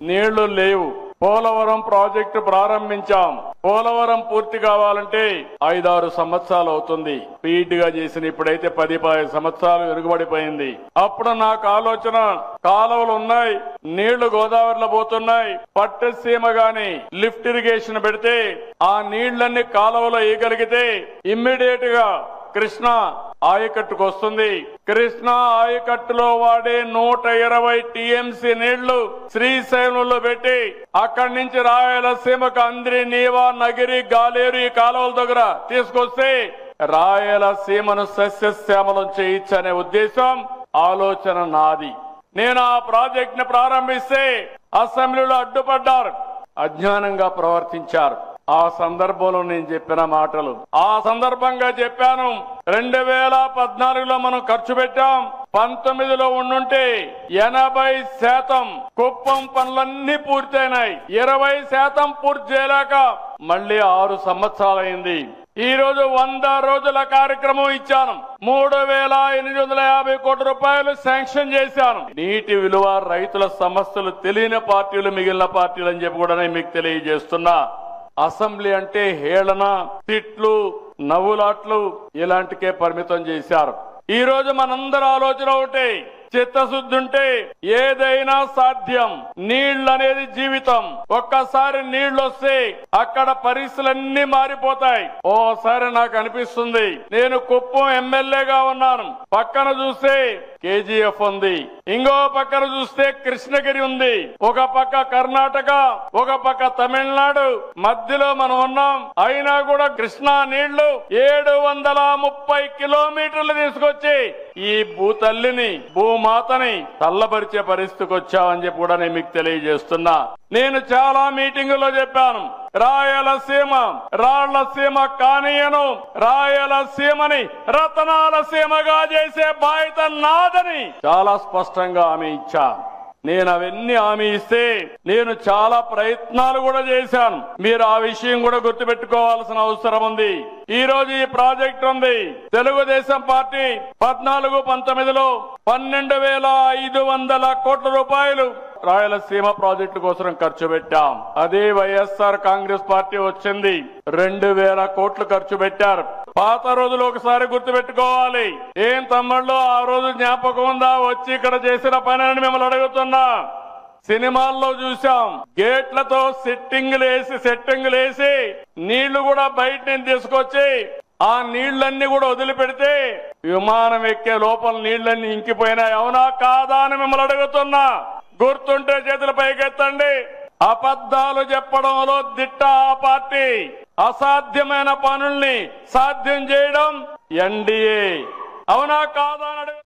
నీళ్లు లేవు. పోలవరం ప్రాజెక్టు ప్రారంభించాం. పోలవరం పూర్తి కావాలంటే 5-6 సంవత్సరాలు అవుతుంది. స్పీడ్ గా చేసిన ఇప్పుడైతే 10-15 సంవత్సరాలు వెనుకబడిపోయింది. అప్పుడు నాకు ఆలోచన, కాలువలు ఉన్నాయి, నీళ్లు గోదావరిలో పోతున్నాయి, పట్టసీమ గాని లిఫ్ట్ ఇరిగేషన్ పెడితే ఆ నీళ్లన్నీ కాలువలో వేయగలిగితే ఇమ్మీడియట్ గా కృష్ణా ఆయకట్టుకు వస్తుంది. కృష్ణా ఆయకట్టులో వాడే 120 టీఎంసీ నీళ్లు శ్రీశైలంలో పెట్టి అక్కడి నుంచి రాయలసీమకు అంద్రి, నీవా, నగిరి, గాలేరు ఈ కాలువల దగ్గర తీసుకొస్తే రాయలసీమను సస్యశ్యామలం చేయించనే ఉద్దేశం, ఆలోచన నాది. నేను ఆ ప్రాజెక్ట్ ని ప్రారంభిస్తే అసెంబ్లీలో అడ్డుపడ్డారు, అజ్ఞానంగా ప్రవర్తించారు. ఆ సందర్భంలో నేను చెప్పిన మాటలు ఆ సందర్భంగా చెప్పాను. 2014లో మనం ఖర్చు పెట్టాం. 19లో ఉండుంటే 80% కుప్పం పనులన్నీ పూర్తయినాయి. 20% పూర్తి చేయలేక మళ్ళీ 6 సంవత్సరాలైంది. ఈ రోజు 100 రోజుల కార్యక్రమం ఇచ్చాను. 3850 కోట్ల రూపాయలు శాంక్షన్ చేశాను. నీటి విలువ, రైతుల సమస్యలు తెలియని పార్టీలు మిగిలిన పార్టీలు అని చెప్పి కూడా నేను మీకు తెలియజేస్తున్నా. అసెంబ్లీ అంటే హేళన, తిట్లు, నవ్వులాట్లు ఇలాంటికే పరిమితం చేశారు. ఈ రోజు మనందరి ఆలోచన ఒకటే, చిత్తశుద్ధి ఉంటే ఏదైనా సాధ్యం. నీళ్లు అనేది జీవితం. ఒక్కసారి నీళ్లు వస్తే అక్కడ పరిస్థితులన్నీ మారిపోతాయి. ఓసారి నాకు అనిపిస్తుంది, నేను కుప్పం ఎమ్మెల్యేగా ఉన్నాను, పక్కన చూస్తే కేజీఎఫ్ ఉంది, ఇంకో పక్కన చూస్తే కృష్ణగిరి ఉంది, ఒక పక్క కర్ణాటక, ఒక పక్క తమిళనాడు, మధ్యలో మనం ఉన్నాం. అయినా కూడా కృష్ణా నీళ్లు 730 కిలోమీటర్లు తీసుకొచ్చి ఈ భూతల్లిని, భూమాతని తల్లబరిచే పరిస్థితికి వచ్చామని చెప్పి కూడా నేను మీకు తెలియజేస్తున్నా. నేను చాలా మీటింగుల్లో చెప్పాను, రాయలసీమ రాళ్లసీమ కానీయను, రాయలసీమని రతనాల సీమగా చేసే బాధ్యత నాదని చాలా స్పష్టంగా హామీ ఇచ్చా. నేను అవన్నీ హామీ ఇస్తే నేను చాలా ప్రయత్నాలు కూడా చేశాను. మీరు ఆ విషయం కూడా గుర్తుపెట్టుకోవాల్సిన అవసరం ఉంది. ఈ రోజు ఈ ప్రాజెక్ట్ ఉంది. తెలుగుదేశం పార్టీ 14-19లో 12,500 కోట్ల రూపాయలు రాయలసీమ ప్రాజెక్టు కోసం ఖర్చు పెట్టాం. అదే వైఎస్ఆర్ కాంగ్రెస్ పార్టీ వచ్చింది, 2,000 కోట్లు ఖర్చు పెట్టారు. పాత రోజులు ఒకసారి గుర్తుపెట్టుకోవాలి. ఏం తమ్ముళ్ళు ఆ రోజు జ్ఞాపకం ఉందా వచ్చి ఇక్కడ చేసిన పని అని మిమ్మల్ని అడుగుతున్నా. సినిమాల్లో చూసాం, గేట్లతో సెట్టింగులు వేసి నీళ్లు కూడా బయట నుంచి తీసుకొచ్చి ఆ నీళ్లన్నీ కూడా వదిలిపెడితే విమానం ఎక్కే లోపల నీళ్లన్నీ ఇంకిపోయినాయి. అవునా కాదా అని మిమ్మల్ని అడుగుతున్నా. గుర్తుంటే చేతులు పైకెత్తండి. అబద్ధాలు చెప్పడంలో దిట్ట ఆ పార్టీ. అసాధ్యమైన పనుల్ని సాధ్యం చేయడం ఎన్డీఏ. అవునా కాదా అని